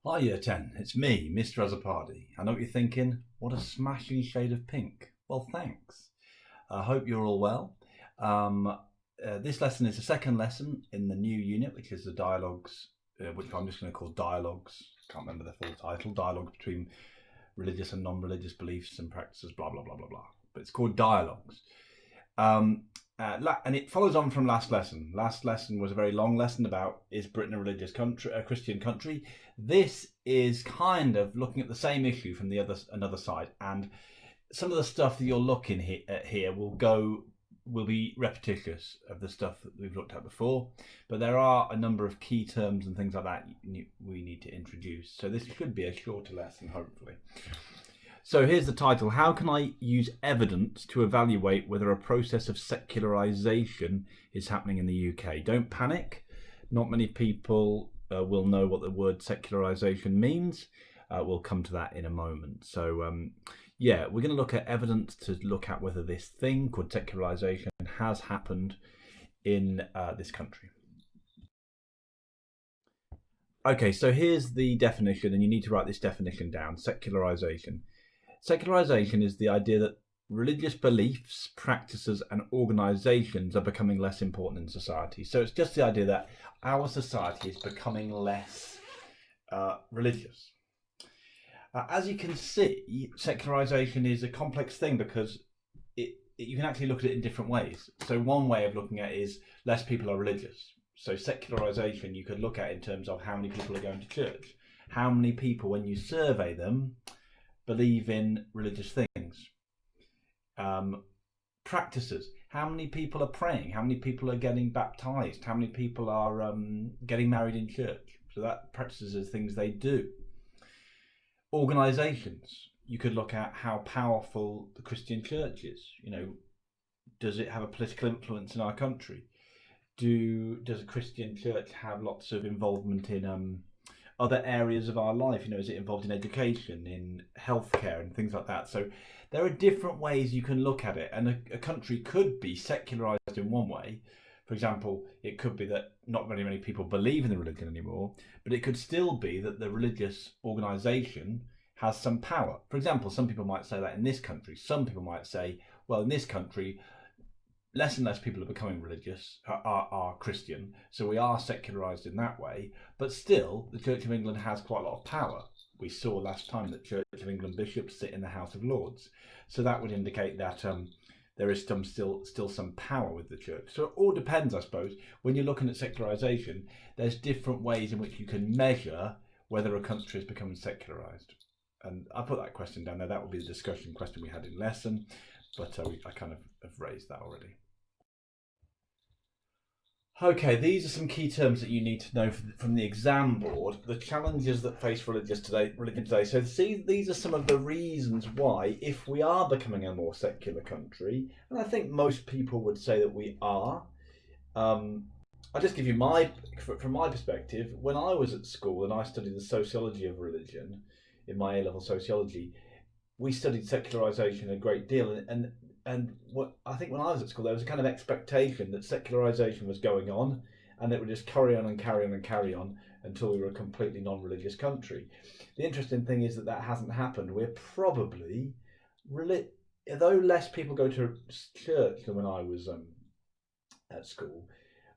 Hi Year 10, it's me, Mr. Azzopardi. I know what you're thinking, what a smashing shade of pink. Well, thanks. I hope you're all well. This lesson is the second lesson in the new unit, which is the dialogues, which I'm just going to call dialogues. Can't remember the full title. Dialogues between religious and non-religious beliefs and practices, blah, blah, blah, blah, blah. But it's called dialogues. And it follows on from last lesson. Last lesson was a very long lesson about, is Britain a religious country, a Christian country? This is kind of looking at the same issue from another side, and some of the stuff that you're looking at here will be repetitious of the stuff that we've looked at before, but there are a number of key terms and things like that we need to introduce. So this should be a shorter lesson, hopefully. So here's the title: How can I use evidence to evaluate whether a process of secularisation is happening in the UK? Don't panic. Not many people will know what the word secularisation means. We'll come to that in a moment. So yeah, we're going to look at evidence to look at whether this thing called secularisation has happened in this country. Okay, so here's the definition, and you need to write this definition down: secularisation. Secularisation is the idea that religious beliefs, practices, and organisations are becoming less important in society. So it's just the idea that our society is becoming less religious. As you can see, secularisation is a complex thing because you can actually look at it in different ways. So one way of looking at it is less people are religious. So secularisation you could look at in terms of how many people are going to church. How many people, when you survey them, believe in religious things. Practices: how many people are praying, how many people are getting baptized, how many people are getting married in church. So that practices are things they do. Organizations: you could look at how powerful the Christian church is. Does it have a political influence in our country? Does a Christian church have lots of involvement in other areas of our life? Is it involved in education, in healthcare, and things like that? So there are different ways you can look at it, and a country could be secularized in one way. For example, it could be that not very many people believe in the religion anymore, but it could still be that the religious organization has some power. For example, some people might say that in this country. Some people might say, well, in this country, less and less people are becoming religious, are Christian, so we are secularised in that way, but still the Church of England has quite a lot of power. We saw last time that Church of England bishops sit in the House of Lords, so that would indicate that there is still some power with the church. So it all depends, I suppose. When you're looking at secularisation, there's different ways in which you can measure whether a country is becoming secularised. And I put that question down there. That would be the discussion question we had in lesson, but I kind of have raised that already. Okay, these are some key terms that you need to know from the exam board, the challenges that face religion today. So these are some of the reasons why, if we are becoming a more secular country, and I think most people would say that we are, I'll just give you from my perspective. When I was at school and I studied the sociology of religion in my A-level sociology, we studied secularisation a great deal, and what I think when I was at school, there was a kind of expectation that secularisation was going on, and it would just carry on and carry on and carry on until we were a completely non-religious country. The interesting thing is that hasn't happened. We're probably, although less people go to church than when I was at school,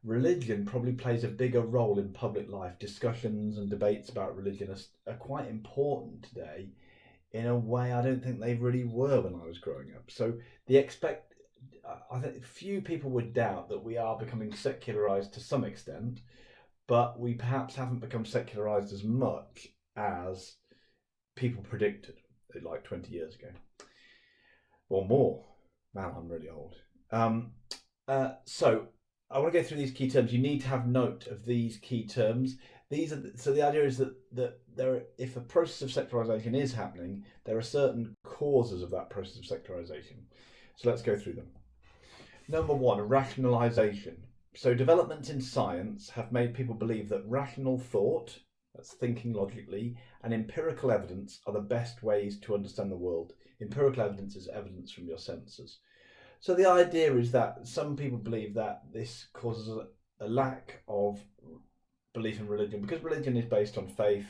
religion probably plays a bigger role in public life. Discussions and debates about religion are quite important today, in a way I don't think they really were when I was growing up. So I think few people would doubt that we are becoming secularised to some extent, but we perhaps haven't become secularised as much as people predicted, like 20 years ago. Or more. Man, I'm really old. So I want to go through these key terms. You need to have note of these key terms. So the idea is that if a process of secularisation is happening, there are certain causes of that process of secularisation. So let's go through them. Number one, rationalisation. So developments in science have made people believe that rational thought, that's thinking logically, and empirical evidence are the best ways to understand the world. Empirical evidence is evidence from your senses. So the idea is that some people believe that this causes a lack of belief in religion, because religion is based on faith.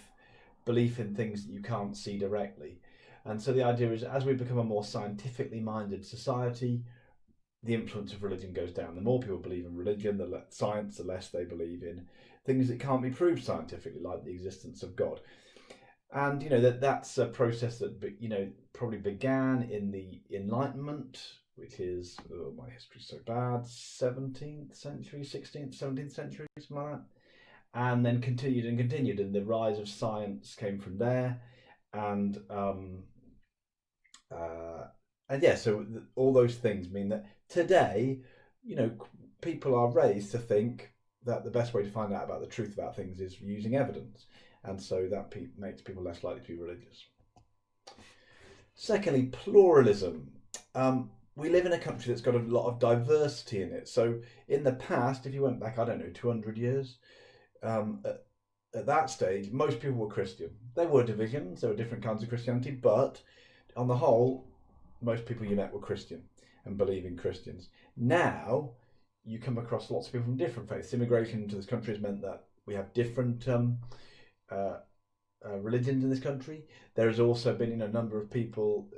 belief in things that you can't see directly. And so the idea is, as we become a more scientifically minded society, the influence of religion goes down. The more people believe in religion, the science, the less they believe in things that can't be proved scientifically, like the existence of God. And that's a process that probably began in the Enlightenment, which is, oh, my history's so bad, 17th century, 16th, 17th century, something like that. And then continued, and the rise of science came from there. And so all those things mean that today, people are raised to think that the best way to find out about the truth about things is using evidence. And so that makes people less likely to be religious. Secondly, pluralism. We live in a country that's got a lot of diversity in it. So in the past, if you went back, 200 years, at that stage, most people were Christian. There were divisions, there were different kinds of Christianity, but on the whole, most people you met were Christian and believing Christians. Now, you come across lots of people from different faiths. Immigration into this country has meant that we have different religions in this country. There has also been a number of people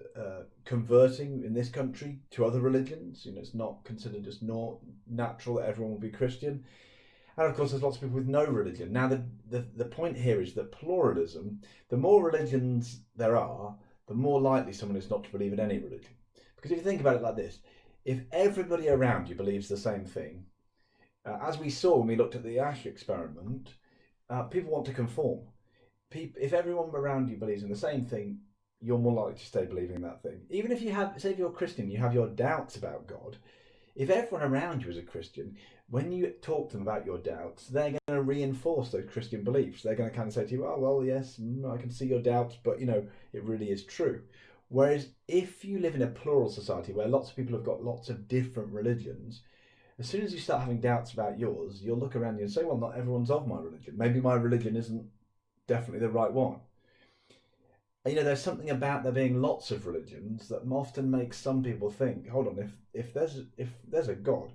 converting in this country to other religions. It's not considered as natural that everyone will be Christian. And of course, there's lots of people with no religion. Now, the point here is that pluralism, the more religions there are, the more likely someone is not to believe in any religion. Because if you think about it like this, if everybody around you believes the same thing, as we saw when we looked at the Ash experiment, people want to conform. If everyone around you believes in the same thing, you're more likely to stay believing that thing. Even if say if you're a Christian, you have your doubts about God. If everyone around you is a Christian, when you talk to them about your doubts, they're going to reinforce those Christian beliefs. They're going to kind of say to you, oh, well, yes, I can see your doubts, but, it really is true. Whereas if you live in a plural society where lots of people have got lots of different religions, as soon as you start having doubts about yours, you'll look around you and say, well, not everyone's of my religion. Maybe my religion isn't definitely the right one. There's something about there being lots of religions that often makes some people think, hold on, if there's a God,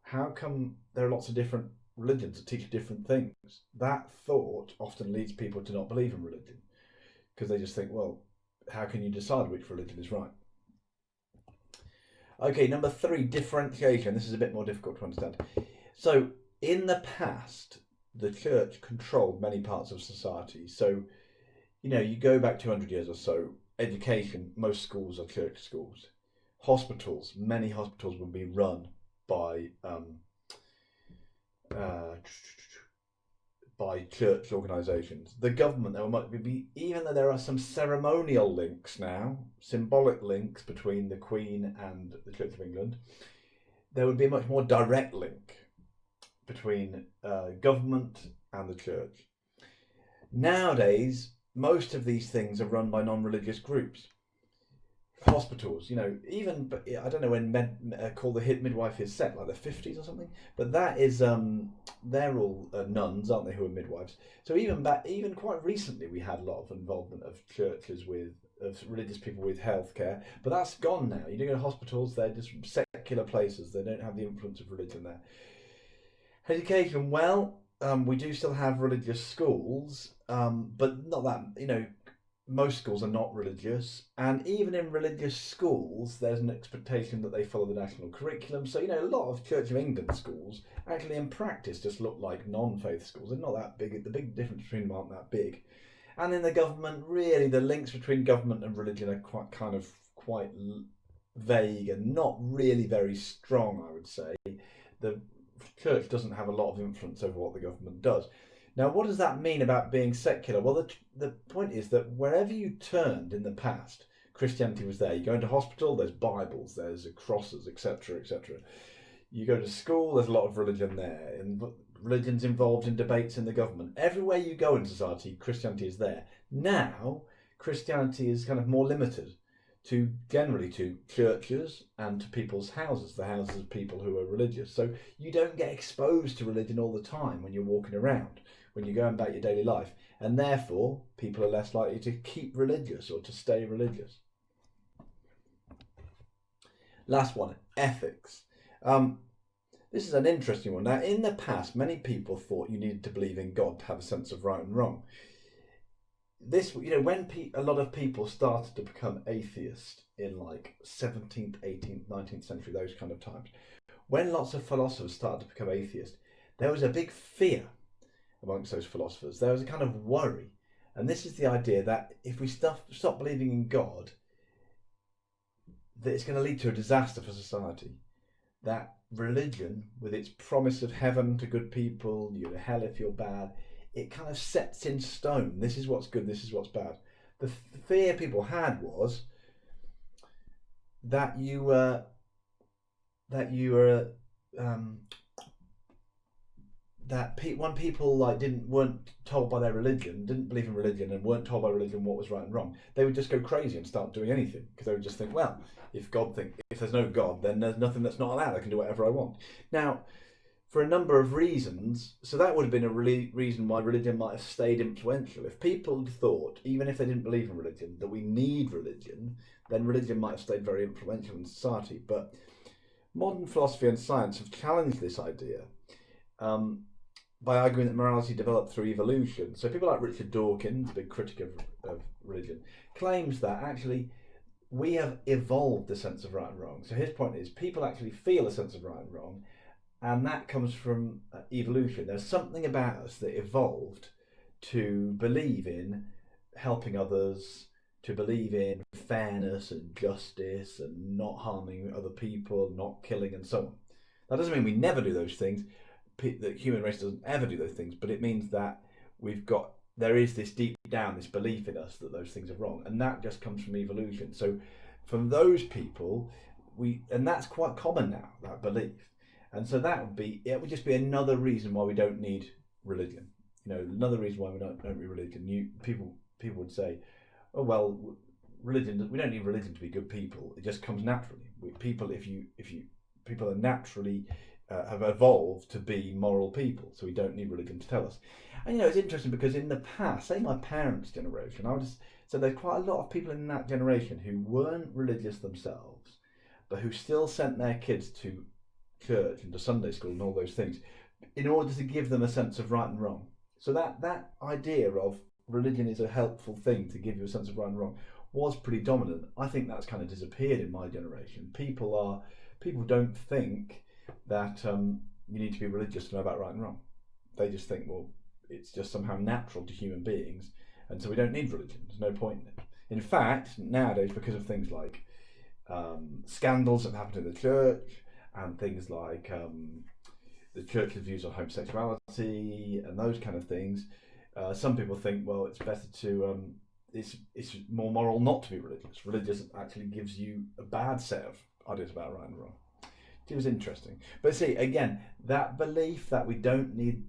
how come there are lots of different religions that teach different things? That thought often leads people to not believe in religion, because they just think, well, how can you decide which religion is right? Okay, number 3, differentiation. This is a bit more difficult to understand. So in the past, the church controlled many parts of society. So you go back 200 years or so, education, most schools are church schools. Hospitals, many hospitals will be run by church organisations. The government, there might be, even though there are some ceremonial links now, symbolic links between the Queen and the Church of England, there would be a much more direct link between government and the church. Nowadays, most of these things are run by non-religious groups. Hospitals, even, I don't know when call the hit midwife is set, like the 50s or something, but that is, they're all nuns, aren't they, who are midwives. So even quite recently, we had a lot of involvement of churches of religious people with healthcare, but that's gone now. You don't go to hospitals, they're just secular places. They don't have the influence of religion there. Education, well, we do still have religious schools, but not that, most schools are not religious, and even in religious schools, there's an expectation that they follow the national curriculum. So, a lot of Church of England schools actually in practice just look like non-faith schools. They're not that big. The big difference between them aren't that big. And in the government, really, the links between government and religion are quite vague and not really very strong, I would say. The church doesn't have a lot of influence over what the government does. Now, what does that mean about being secular? Well, the point is that wherever you turned in the past, Christianity was there. You go into hospital, there's Bibles, there's crosses, etc., etc. You go to school, there's a lot of religion there, and religion's involved in debates in the government. Everywhere you go in society, Christianity is there. Now, Christianity is kind of more limited generally to churches and to people's houses, the houses of people who are religious. So you don't get exposed to religion all the time when you're walking around, when you're going about your daily life, and therefore people are less likely to keep religious or to stay religious. Last one, ethics. This is an interesting one. Now, in the past, many people thought you needed to believe in God to have a sense of right and wrong. this, when a lot of people started to become atheist in like 17th, 18th, 19th century, those kind of times, when lots of philosophers started to become atheist, there was a big fear amongst those philosophers. There was a kind of worry. And this is the idea that if we stop believing in God, that it's going to lead to a disaster for society. That religion, with its promise of heaven to good people, you're in hell if you're bad, it kind of sets in stone. This is what's good, this is what's bad. The fear people had was that you were when people weren't told by their religion, didn't believe in religion, and weren't told by religion what was right and wrong, they would just go crazy and start doing anything, because they would just think, well, if there's no God, then there's nothing that's not allowed. I can do whatever I want. Now, for a number of reasons, so that would have been a reason why religion might have stayed influential. If people thought, even if they didn't believe in religion, that we need religion, then religion might have stayed very influential in society. But modern philosophy and science have challenged this idea by arguing that morality developed through evolution. So people like Richard Dawkins, a big critic of religion, claims that actually we have evolved a sense of right and wrong. So his point is people actually feel a sense of right and wrong, and that comes from evolution. There's something about us that evolved to believe in helping others, to believe in fairness and justice and not harming other people, not killing and so on. That doesn't mean we never do those things. The human race doesn't ever do those things, but it means that there is this deep down, this belief in us that those things are wrong, and that just comes from evolution. So from those people, and that's quite common now, that belief. And so it would just be another reason why we don't need religion. Another reason why we don't need religion. People would say, oh well, religion. We don't need religion to be good people. It just comes naturally. People are naturally have evolved to be moral people, so we don't need religion to tell us. And it's interesting because in the past, say my parents' generation, so there's quite a lot of people in that generation who weren't religious themselves, but who still sent their kids to church and to Sunday school and all those things in order to give them a sense of right and wrong. So that idea of religion is a helpful thing to give you a sense of right and wrong was pretty dominant. I think that's kind of disappeared in my generation. People don't think that you need to be religious to know about right and wrong. They just think, well, it's just somehow natural to human beings, and so we don't need religion. There's no point in it. In fact, nowadays, because of things like scandals that happen in the church, and things like the church's views on homosexuality and those kind of things, some people think, well, it's better to it's more moral not to be religious. Religious actually gives you a bad set of ideas about right and wrong. It was interesting. But see, again, that belief that we don't need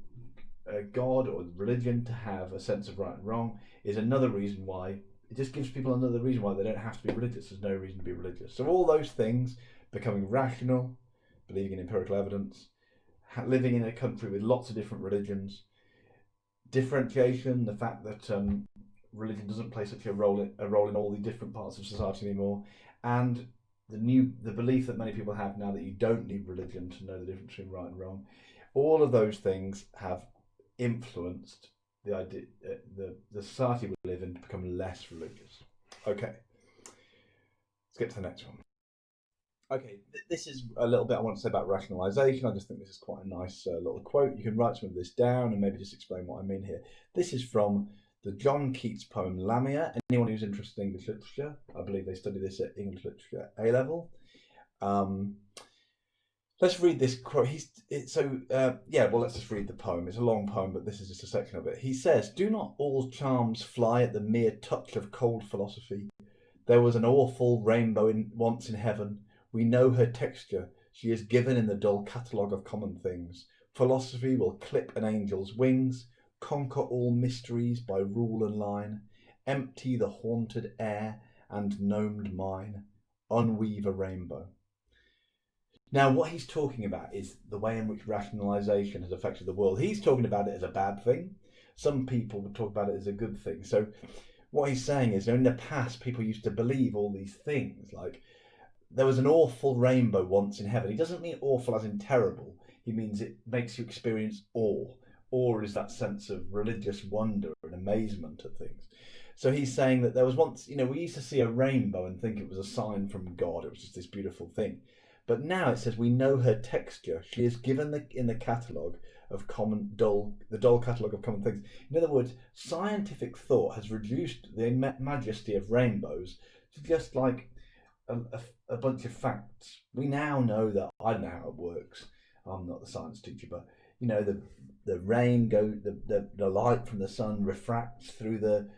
God or religion to have a sense of right and wrong is another reason why, it just gives people another reason why they don't have to be religious. There's no reason to be religious. So all those things, becoming rational, believing in empirical evidence, living in a country with lots of different religions, differentiation, the fact that religion doesn't play such a role in all the different parts of society anymore, and the belief that many people have now that you don't need religion to know the difference between right and wrong. All of those things have influenced the idea, the society we live in, to become less religious. Okay, let's get to the next one. Okay, this is a little bit I want to say about rationalisation. I just think this is quite a nice little quote. You can write some of this down and maybe just explain what I mean here. This is from the John Keats poem Lamia. Anyone who's interested in English literature, I believe they study this at English literature A-level. Let's read this quote. Let's just read the poem. It's a long poem, but this is just a section of it. He says, "Do not all charms fly at the mere touch of cold philosophy? There was an awful rainbow once in heaven. We know her texture. She is given in the dull catalogue of common things. Philosophy will clip an angel's wings, conquer all mysteries by rule and line, empty the haunted air and gnomed mine, unweave a rainbow." Now, what he's talking about is the way in which rationalisation has affected the world. He's talking about it as a bad thing. Some people would talk about it as a good thing. So what he's saying is, in the past, people used to believe all these things, like there was an awful rainbow once in heaven. He doesn't mean awful as in terrible. He means it makes you experience awe. or is that sense of religious wonder and amazement at things? So he's saying that there was once, we used to see a rainbow and think it was a sign from God. It was just this beautiful thing. But now it says we know her texture. She is given in the catalogue of the dull catalogue of common things. In other words, scientific thought has reduced the majesty of rainbows to just like a bunch of facts. We now know that, I don't know how it works. I'm not the science teacher, but the rain the light from the sun refracts through the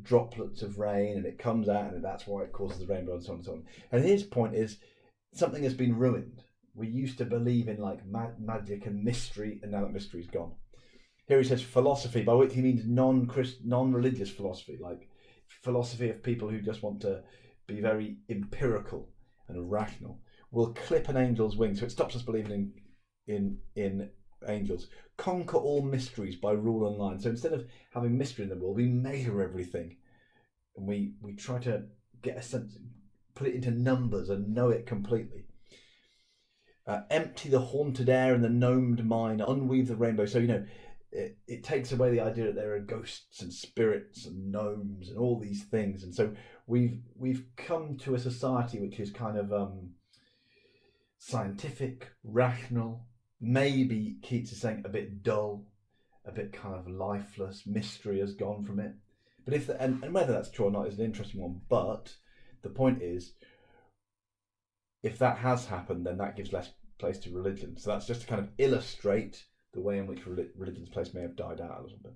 droplets of rain and it comes out, and that's why it causes the rainbow, and so on and so on. And his point is something has been ruined. We used to believe in like magic and mystery, and now that mystery's gone. Here he says philosophy, by which he means non-religious philosophy, like philosophy of people who just want to be very empirical and rational, will clip an angel's wing, so it stops us believing in angels. Conquer all mysteries by rule and line. So instead of having mystery in the world, we measure everything, and we try to get a sense, put it into numbers and know it completely. Empty the haunted air and the gnomed mind, unweave the rainbow. So it takes away the idea that there are ghosts and spirits and gnomes and all these things. And so we've come to a society which is kind of scientific, rational, maybe Keats is saying a bit dull, a bit kind of lifeless. Mystery has gone from it. But and whether that's true or not is an interesting one. But the point is, if that has happened, then that gives less place to religion. So that's just to kind of illustrate the way in which religion's place may have died out a little bit.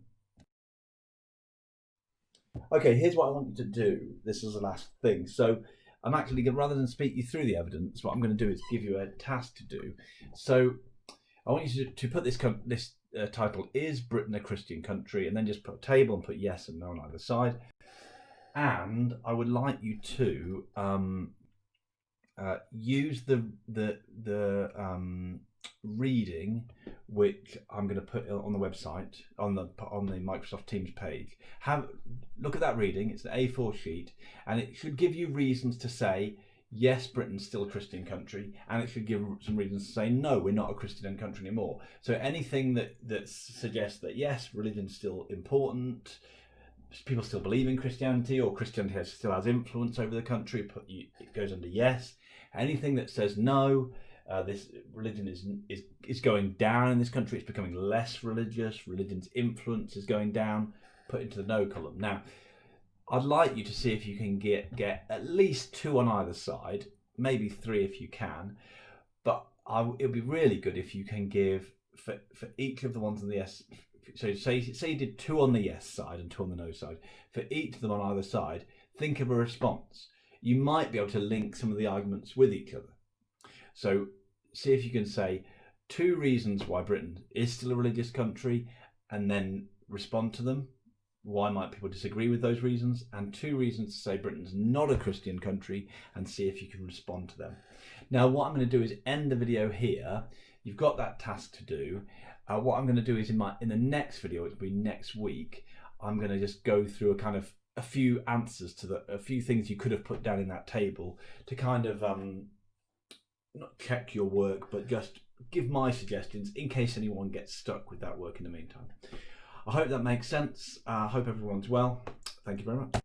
Okay, here's what I want you to do. This is the last thing. So I'm actually going, rather than speak you through the evidence, what I'm going to do is give you a task to do. So I want you to put this title, Is Britain a Christian Country? And then just put a table and put yes and no on either side. And I would like you to use the reading which I'm going to put on the website, on the Microsoft Teams page. Look at that reading. It's an A4 sheet, and it should give you reasons to say yes, Britain's still a Christian country, and it should give some reasons to say no, we're not a Christian country anymore. So anything that suggests that yes, religion's still important, people still believe in Christianity, or Christianity still has influence over the country, it goes under yes. Anything that says no, this religion is going down in this country, it's becoming less religious, religion's influence is going down, put into the no column. Now, I'd like you to see if you can get at least 2 on either side, maybe 3 if you can, but it would be really good if you can give, for each of the ones on the yes, so say you did 2 on the yes side and 2 on the no side, for each of them on either side, think of a response. You might be able to link some of the arguments with each other. So see if you can say 2 reasons why Britain is still a religious country, and then respond to them. Why might people disagree with those reasons? And 2 reasons to say Britain's not a Christian country, and see if you can respond to them. Now, what I'm going to do is end the video here. You've got that task to do. What I'm going to do is in the next video, which will be next week, I'm going to just go through a few answers to a few things you could have put down in that table to kind of not check your work, but just give my suggestions in case anyone gets stuck with that work in the meantime. I hope that makes sense. I hope everyone's well. Thank you very much.